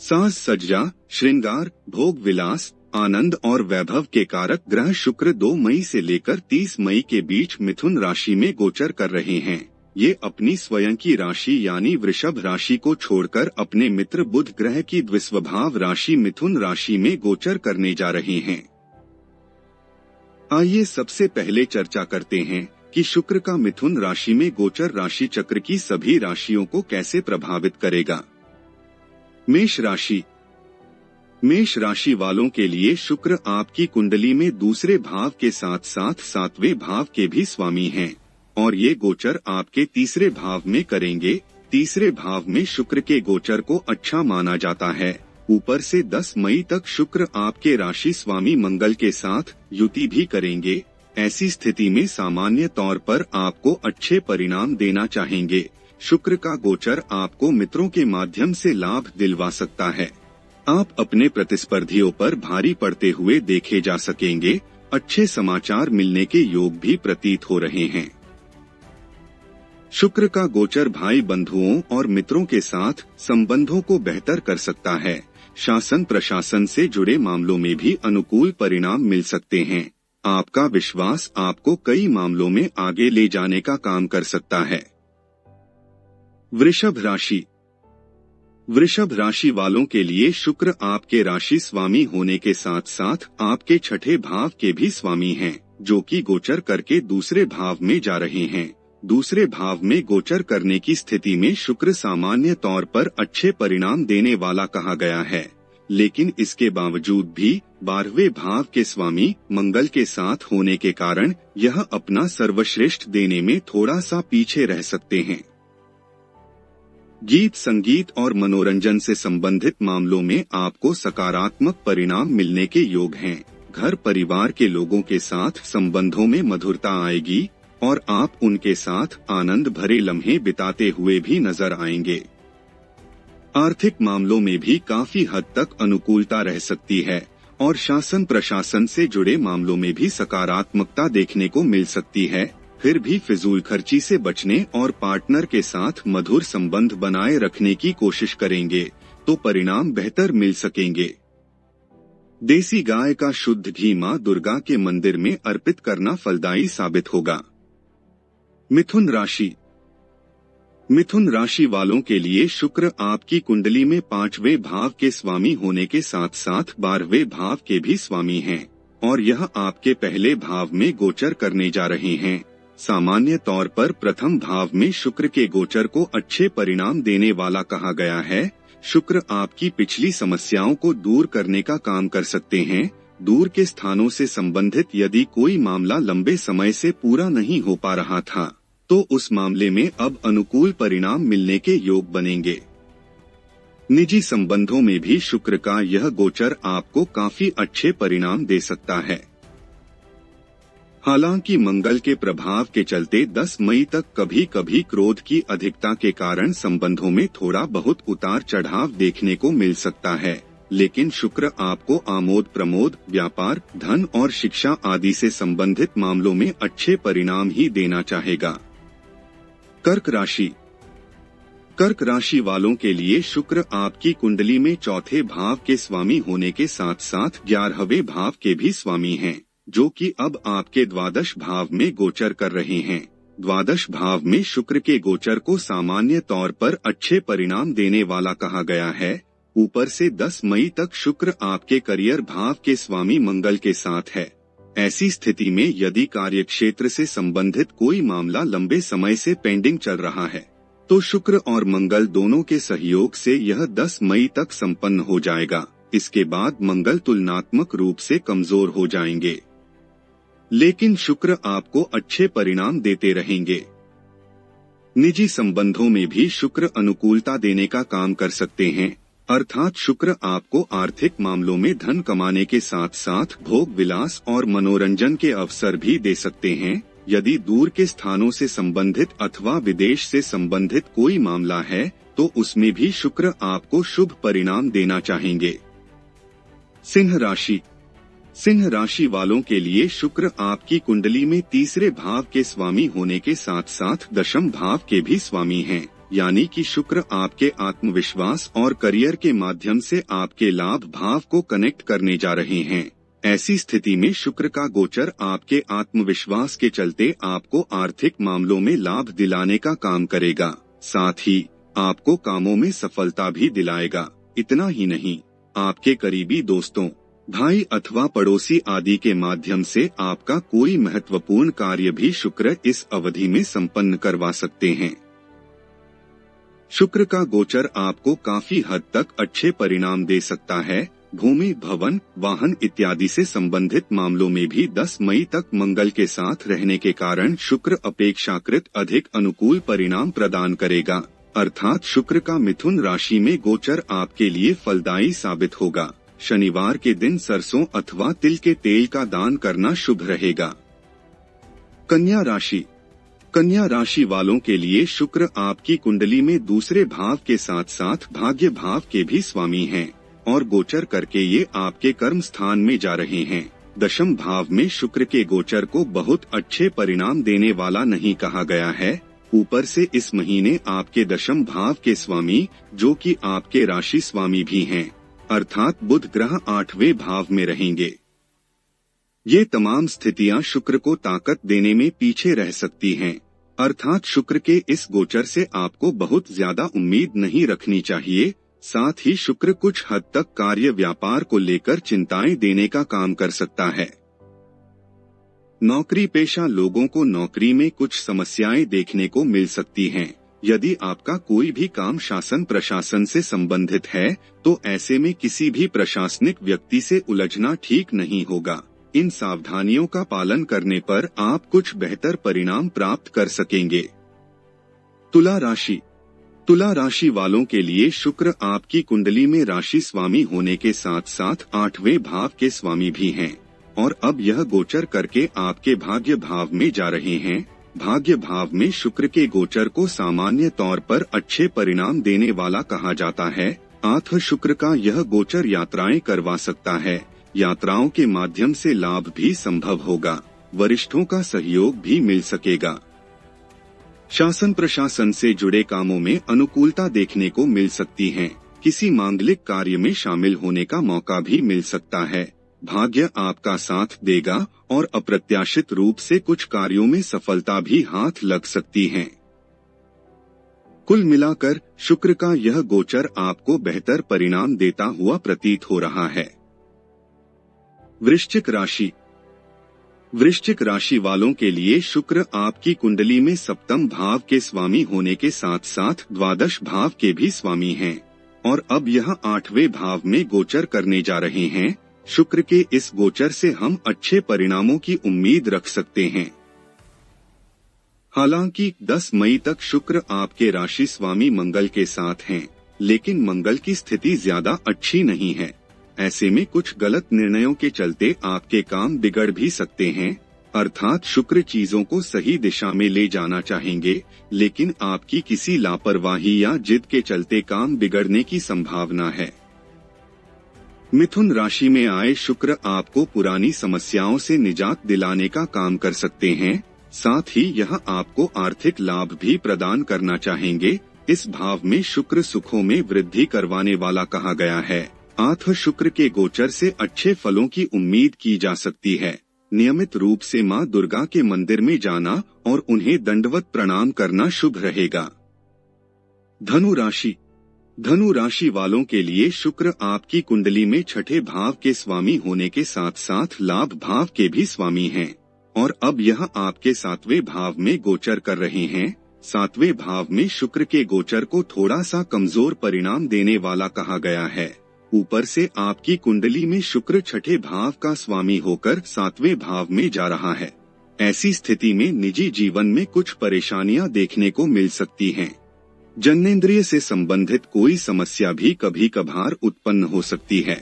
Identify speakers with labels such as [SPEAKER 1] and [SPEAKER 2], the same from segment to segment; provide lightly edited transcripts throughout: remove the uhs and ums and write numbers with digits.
[SPEAKER 1] साज सज्जा, श्रृंगार, भोग विलास, आनंद और वैभव के कारक ग्रह शुक्र 2 मई से लेकर 30 मई के बीच मिथुन राशि में गोचर कर रहे हैं। ये अपनी स्वयं की राशि यानी वृषभ राशि को छोड़कर अपने मित्र बुध ग्रह की द्विस्वभाव राशि मिथुन राशि में गोचर करने जा रहे हैं। आइए सबसे पहले चर्चा करते हैं कि शुक्र का मिथुन राशि में गोचर राशि चक्र की सभी राशियों को कैसे प्रभावित करेगा। मेष राशि। मेष राशि वालों के लिए शुक्र आपकी कुंडली में दूसरे भाव के साथ साथ 7वें भाव के भी स्वामी हैं और ये गोचर आपके तीसरे भाव में करेंगे। तीसरे भाव में शुक्र के गोचर को अच्छा माना जाता है। ऊपर से 10 मई तक शुक्र आपके राशि स्वामी मंगल के साथ युति भी करेंगे। ऐसी स्थिति में सामान्य तौर पर आपको अच्छे परिणाम देना चाहेंगे। शुक्र का गोचर आपको मित्रों के माध्यम से लाभ दिलवा सकता है। आप अपने प्रतिस्पर्धियों पर भारी पड़ते हुए देखे जा सकेंगे। अच्छे समाचार मिलने के योग भी प्रतीत हो रहे हैं। शुक्र का गोचर भाई बंधुओं और मित्रों के साथ संबंधों को बेहतर कर सकता है। शासन प्रशासन से जुड़े मामलों में भी अनुकूल परिणाम मिल सकते हैं। आपका विश्वास आपको कई मामलों में आगे ले जाने का काम कर सकता है। वृषभ राशि। वृषभ राशि वालों के लिए शुक्र आपके राशि स्वामी होने के साथ साथ आपके छठे भाव के भी स्वामी हैं, जो कि गोचर करके दूसरे भाव में जा रहे हैं। दूसरे भाव में गोचर करने की स्थिति में शुक्र सामान्य तौर पर अच्छे परिणाम देने वाला कहा गया है, लेकिन इसके बावजूद भी 12वें भाव के स्वामी मंगल के साथ होने के कारण यह अपना सर्वश्रेष्ठ देने में थोड़ा सा पीछे रह सकते हैं। गीत संगीत और मनोरंजन से संबंधित मामलों में आपको सकारात्मक परिणाम मिलने के योग हैं। घर परिवार के लोगों के साथ संबंधों में मधुरता आएगी और आप उनके साथ आनंद भरे लम्हे बिताते हुए भी नजर आएंगे। आर्थिक मामलों में भी काफी हद तक अनुकूलता रह सकती है और शासन प्रशासन से जुड़े मामलों में भी सकारात्मकता देखने को मिल सकती है। फिर भी फिजूल खर्ची से बचने और पार्टनर के साथ मधुर संबंध बनाए रखने की कोशिश करेंगे तो परिणाम बेहतर मिल सकेंगे। देसी गाय का शुद्ध घी मां दुर्गा के मंदिर में अर्पित करना फलदायी साबित होगा। मिथुन राशि। मिथुन राशि वालों के लिए शुक्र आपकी कुंडली में 5वें भाव के स्वामी होने के साथ साथ 12वें भाव के भी स्वामी हैं और यह आपके पहले भाव में गोचर करने जा रहे हैं। सामान्य तौर पर प्रथम भाव में शुक्र के गोचर को अच्छे परिणाम देने वाला कहा गया है। शुक्र आपकी पिछली समस्याओं को दूर करने का काम कर सकते हैं। दूर के स्थानों से संबंधित यदि कोई मामला लंबे समय से पूरा नहीं हो पा रहा था तो उस मामले में अब अनुकूल परिणाम मिलने के योग बनेंगे। निजी संबंधों में भी शुक्र का यह गोचर आपको काफी अच्छे परिणाम दे सकता है। हालांकि मंगल के प्रभाव के चलते 10 मई तक कभी कभी क्रोध की अधिकता के कारण संबंधों में थोड़ा बहुत उतार चढ़ाव देखने को मिल सकता है, लेकिन शुक्र आपको आमोद प्रमोद, व्यापार, धन और शिक्षा आदि से संबंधित मामलों में अच्छे परिणाम ही देना चाहेगा। कर्क राशि। कर्क राशि वालों के लिए शुक्र आपकी कुंडली में चौथे भाव के स्वामी होने के साथ साथ 11वें भाव के भी स्वामी हैं, जो कि अब आपके द्वादश भाव में गोचर कर रहे हैं। द्वादश भाव में शुक्र के गोचर को सामान्य तौर पर अच्छे परिणाम देने वाला कहा गया है। ऊपर से 10 मई तक शुक्र आपके करियर भाव के स्वामी मंगल के साथ है। ऐसी स्थिति में यदि कार्यक्षेत्र से संबंधित कोई मामला लंबे समय से पेंडिंग चल रहा है तो शुक्र और मंगल दोनों के सहयोग से यह 10 मई तक संपन्न हो जाएगा। इसके बाद मंगल तुलनात्मक रूप से कमजोर हो जाएंगे, लेकिन शुक्र आपको अच्छे परिणाम देते रहेंगे। निजी संबंधों में भी शुक्र अनुकूलता देने का काम कर सकते हैं, अर्थात शुक्र आपको आर्थिक मामलों में धन कमाने के साथ साथ भोग विलास और मनोरंजन के अवसर भी दे सकते हैं। यदि दूर के स्थानों से संबंधित अथवा विदेश से संबंधित कोई मामला है तो उसमें भी शुक्र आपको शुभ परिणाम देना चाहेंगे। सिंह राशि। सिंह राशि वालों के लिए शुक्र आपकी कुंडली में तीसरे भाव के स्वामी होने के साथ साथ 10वें भाव के भी स्वामी हैं यानी कि शुक्र आपके आत्मविश्वास और करियर के माध्यम से आपके लाभ भाव को कनेक्ट करने जा रहे हैं। ऐसी स्थिति में शुक्र का गोचर आपके आत्मविश्वास के चलते आपको आर्थिक मामलों में लाभ दिलाने का काम करेगा, साथ ही आपको कामों में सफलता भी दिलाएगा। इतना ही नहीं, आपके करीबी दोस्तों, भाई अथवा पड़ोसी आदि के माध्यम से आपका कोई महत्वपूर्ण कार्य भी शुक्र इस अवधि में संपन्न करवा सकते हैं। शुक्र का गोचर आपको काफी हद तक अच्छे परिणाम दे सकता है। भूमि, भवन, वाहन इत्यादि से संबंधित मामलों में भी 10 मई तक मंगल के साथ रहने के कारण शुक्र अपेक्षाकृत अधिक अनुकूल परिणाम प्रदान करेगा, अर्थात शुक्र का मिथुन राशि में गोचर आपके लिए फलदायी साबित होगा। शनिवार के दिन सरसों अथवा तिल के तेल का दान करना शुभ रहेगा। कन्या राशि। कन्या राशि वालों के लिए शुक्र आपकी कुंडली में दूसरे भाव के साथ साथ भाग्य भाव के भी स्वामी हैं और गोचर करके ये आपके कर्म स्थान में जा रहे हैं। दशम भाव में शुक्र के गोचर को बहुत अच्छे परिणाम देने वाला नहीं कहा गया है। ऊपर से इस महीने आपके दशम भाव के स्वामी, जो कि आपके राशि स्वामी भी हैं, अर्थात बुध ग्रह 8वें भाव में रहेंगे। ये तमाम स्थितियां शुक्र को ताकत देने में पीछे रह सकती हैं, अर्थात शुक्र के इस गोचर से आपको बहुत ज्यादा उम्मीद नहीं रखनी चाहिए। साथ ही शुक्र कुछ हद तक कार्य व्यापार को लेकर चिंताएं देने का काम कर सकता है। नौकरी पेशा लोगों को नौकरी में कुछ समस्याएं देखने को मिल सकती हैं। यदि आपका कोई भी काम शासन प्रशासन से संबंधित है तो ऐसे में किसी भी प्रशासनिक व्यक्ति से उलझना ठीक नहीं होगा। इन सावधानियों का पालन करने पर आप कुछ बेहतर परिणाम प्राप्त कर सकेंगे। तुला राशि। तुला राशि वालों के लिए शुक्र आपकी कुंडली में राशि स्वामी होने के साथ साथ 8वें भाव के स्वामी भी हैं और अब यह गोचर करके आपके भाग्य भाव में जा रहे हैं। भाग्य भाव में शुक्र के गोचर को सामान्य तौर पर अच्छे परिणाम देने वाला कहा जाता है। आठ शुक्र का यह गोचर यात्राएं करवा सकता है। यात्राओं के माध्यम से लाभ भी संभव होगा, वरिष्ठों का सहयोग भी मिल सकेगा। शासन प्रशासन से जुड़े कामों में अनुकूलता देखने को मिल सकती है। किसी मांगलिक कार्य में शामिल होने का मौका भी मिल सकता है। भाग्य आपका साथ देगा और अप्रत्याशित रूप से कुछ कार्यों में सफलता भी हाथ लग सकती है। कुल मिलाकर शुक्र का यह गोचर आपको बेहतर परिणाम देता हुआ प्रतीत हो रहा है। वृश्चिक राशि। वृश्चिक राशि वालों के लिए शुक्र आपकी कुंडली में सप्तम भाव के स्वामी होने के साथ साथ द्वादश भाव के भी स्वामी हैं और अब यह 8वें भाव में गोचर करने जा रहे हैं। शुक्र के इस गोचर से हम अच्छे परिणामों की उम्मीद रख सकते हैं। हालांकि 10 मई तक शुक्र आपके राशि स्वामी मंगल के साथ हैं, लेकिन मंगल की स्थिति ज्यादा अच्छी नहीं है। ऐसे में कुछ गलत निर्णयों के चलते आपके काम बिगड़ भी सकते हैं, अर्थात शुक्र चीजों को सही दिशा में ले जाना चाहेंगे, लेकिन आपकी किसी लापरवाही या जिद के चलते काम बिगड़ने की संभावना है। मिथुन राशि में आए शुक्र आपको पुरानी समस्याओं से निजात दिलाने का काम कर सकते हैं, साथ ही यह आपको आर्थिक लाभ भी प्रदान करना चाहेंगे। इस भाव में शुक्र सुखों में वृद्धि करवाने वाला कहा गया है। आठ शुक्र के गोचर से अच्छे फलों की उम्मीद की जा सकती है। नियमित रूप से मां दुर्गा के मंदिर में जाना और उन्हें दंडवत प्रणाम करना शुभ रहेगा। धनु राशि। धनु राशि वालों के लिए शुक्र आपकी कुंडली में छठे भाव के स्वामी होने के साथ साथ लाभ भाव के भी स्वामी हैं और अब यह आपके 7वें भाव में गोचर कर रहे हैं। 7वें भाव में शुक्र के गोचर को थोड़ा सा कमजोर परिणाम देने वाला कहा गया है। ऊपर से आपकी कुंडली में शुक्र छठे भाव का स्वामी होकर 7वें भाव में जा रहा है। ऐसी स्थिति में निजी जीवन में कुछ परेशानियां देखने को मिल सकती हैं। जननेंद्रिय से संबंधित कोई समस्या भी कभी कभार उत्पन्न हो सकती है।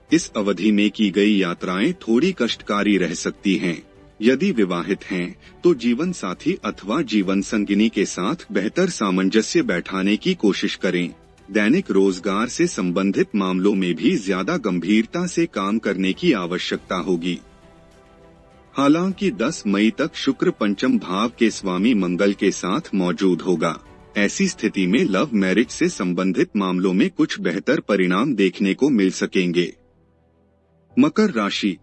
[SPEAKER 1] इस अवधि में की गई यात्राएं थोड़ी कष्टकारी रह सकती हैं। यदि विवाहित हैं तो जीवन साथी अथवा जीवन संगिनी के साथ बेहतर सामंजस्य बैठाने की कोशिश करें। दैनिक रोजगार से संबंधित मामलों में भी ज्यादा गंभीरता से काम करने की आवश्यकता होगी। हालांकि 10 मई तक शुक्र पंचम भाव के स्वामी मंगल के साथ मौजूद होगा। ऐसी स्थिति में लव मैरिज से संबंधित मामलों में कुछ बेहतर परिणाम देखने को मिल सकेंगे। मकर राशि।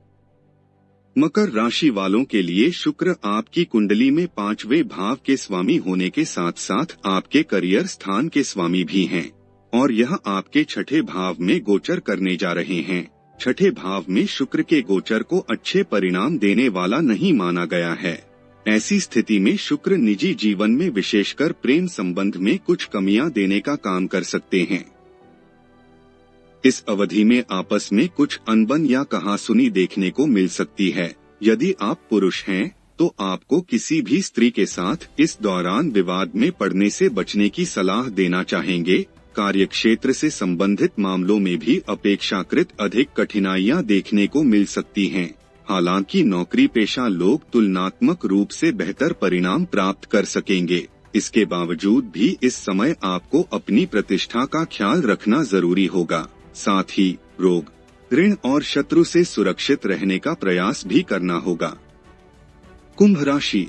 [SPEAKER 1] मकर राशि वालों के लिए शुक्र आपकी कुंडली में 5वें भाव के स्वामी होने के साथ साथ आपके करियर स्थान के स्वामी भी हैं और यह आपके छठे भाव में गोचर करने जा रहे हैं। छठे भाव में शुक्र के गोचर को अच्छे परिणाम देने वाला नहीं माना गया है। ऐसी स्थिति में शुक्र निजी जीवन में विशेषकर प्रेम संबंध में कुछ कमियां देने का काम कर सकते हैं। इस अवधि में आपस में कुछ अनबन या कहासुनी देखने को मिल सकती है। यदि आप पुरुष हैं तो आपको किसी भी स्त्री के साथ इस दौरान विवाद में पड़ने से बचने की सलाह देना चाहेंगे। कार्यक्षेत्र से संबंधित मामलों में भी अपेक्षाकृत अधिक कठिनाइयां देखने को मिल सकती हैं। हालांकि नौकरी पेशा लोग तुलनात्मक रूप से बेहतर परिणाम प्राप्त कर सकेंगे। इसके बावजूद भी इस समय आपको अपनी प्रतिष्ठा का ख्याल रखना जरूरी होगा। साथ ही रोग, ऋण और शत्रु से सुरक्षित रहने का प्रयास भी करना होगा। कुंभ राशि।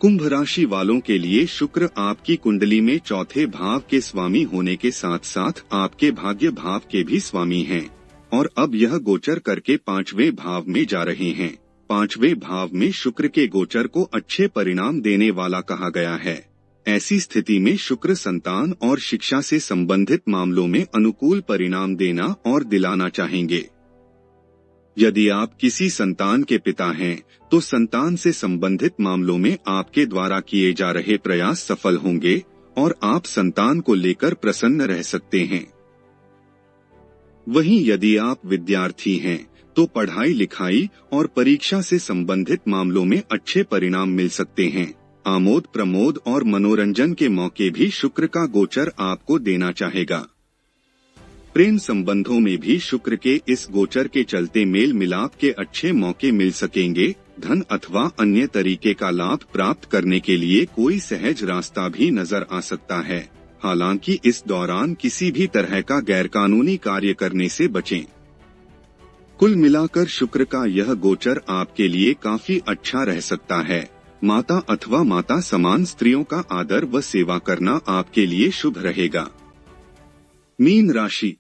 [SPEAKER 1] कुंभ राशि वालों के लिए शुक्र आपकी कुंडली में चौथे भाव के स्वामी होने के साथ साथ आपके भाग्य भाव के भी स्वामी हैं और अब यह गोचर करके 5वें भाव में जा रहे हैं। 5वें भाव में शुक्र के गोचर को अच्छे परिणाम देने वाला कहा गया है। ऐसी स्थिति में शुक्र संतान और शिक्षा से संबंधित मामलों में अनुकूल परिणाम देना और दिलाना चाहेंगे। यदि आप किसी संतान के पिता हैं तो संतान से संबंधित मामलों में आपके द्वारा किए जा रहे प्रयास सफल होंगे और आप संतान को लेकर प्रसन्न रह सकते हैं। वहीं यदि आप विद्यार्थी हैं तो पढ़ाई लिखाई और परीक्षा से संबंधित मामलों में अच्छे परिणाम मिल सकते हैं। आमोद प्रमोद और मनोरंजन के मौके भी शुक्र का गोचर आपको देना चाहेगा। प्रेम संबंधों में भी शुक्र के इस गोचर के चलते मेल मिलाप के अच्छे मौके मिल सकेंगे। धन अथवा अन्य तरीके का लाभ प्राप्त करने के लिए कोई सहज रास्ता भी नजर आ सकता है। हालांकि इस दौरान किसी भी तरह का गैरकानूनी कार्य करने से बचें। कुल मिलाकर शुक्र का यह गोचर आपके लिए काफी अच्छा रह सकता है। माता अथवा माता समान स्त्रियों का आदर व सेवा करना आपके लिए शुभ रहेगा। मीन राशि।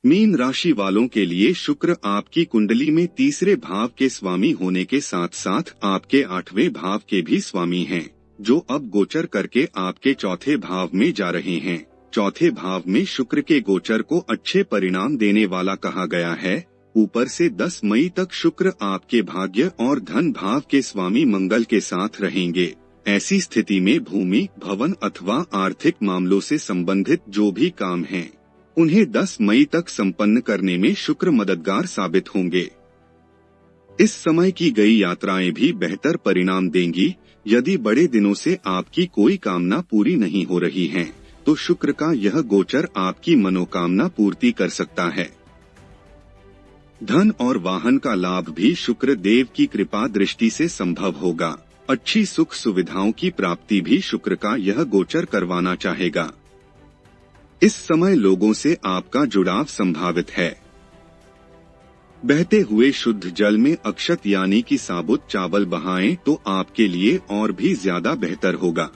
[SPEAKER 1] मीन राशि वालों के लिए शुक्र आपकी कुंडली में तीसरे भाव के स्वामी होने के साथ साथ आपके 8वें भाव के भी स्वामी हैं, जो अब गोचर करके आपके चौथे भाव में जा रहे हैं। चौथे भाव में शुक्र के गोचर को अच्छे परिणाम देने वाला कहा गया है। ऊपर से 10 मई तक शुक्र आपके भाग्य और धन भाव के स्वामी मंगल के साथ रहेंगे। ऐसी स्थिति में भूमि, भवन अथवा आर्थिक मामलों से संबंधित जो भी काम हैं, उन्हें 10 मई तक संपन्न करने में शुक्र मददगार साबित होंगे। इस समय की गई यात्राएं भी बेहतर परिणाम देंगी। यदि बड़े दिनों से आपकी कोई कामना पूरी नहीं हो रही है तो शुक्र का यह गोचर आपकी मनोकामना पूर्ति कर सकता है। धन और वाहन का लाभ भी शुक्र देव की कृपा दृष्टि से संभव होगा। अच्छी सुख सुविधाओं की प्राप्ति भी शुक्र का यह गोचर करवाना चाहेगा। इस समय लोगों से आपका जुड़ाव संभावित है। बहते हुए शुद्ध जल में अक्षत यानी कि साबुत चावल बहाएं तो आपके लिए और भी ज्यादा बेहतर होगा।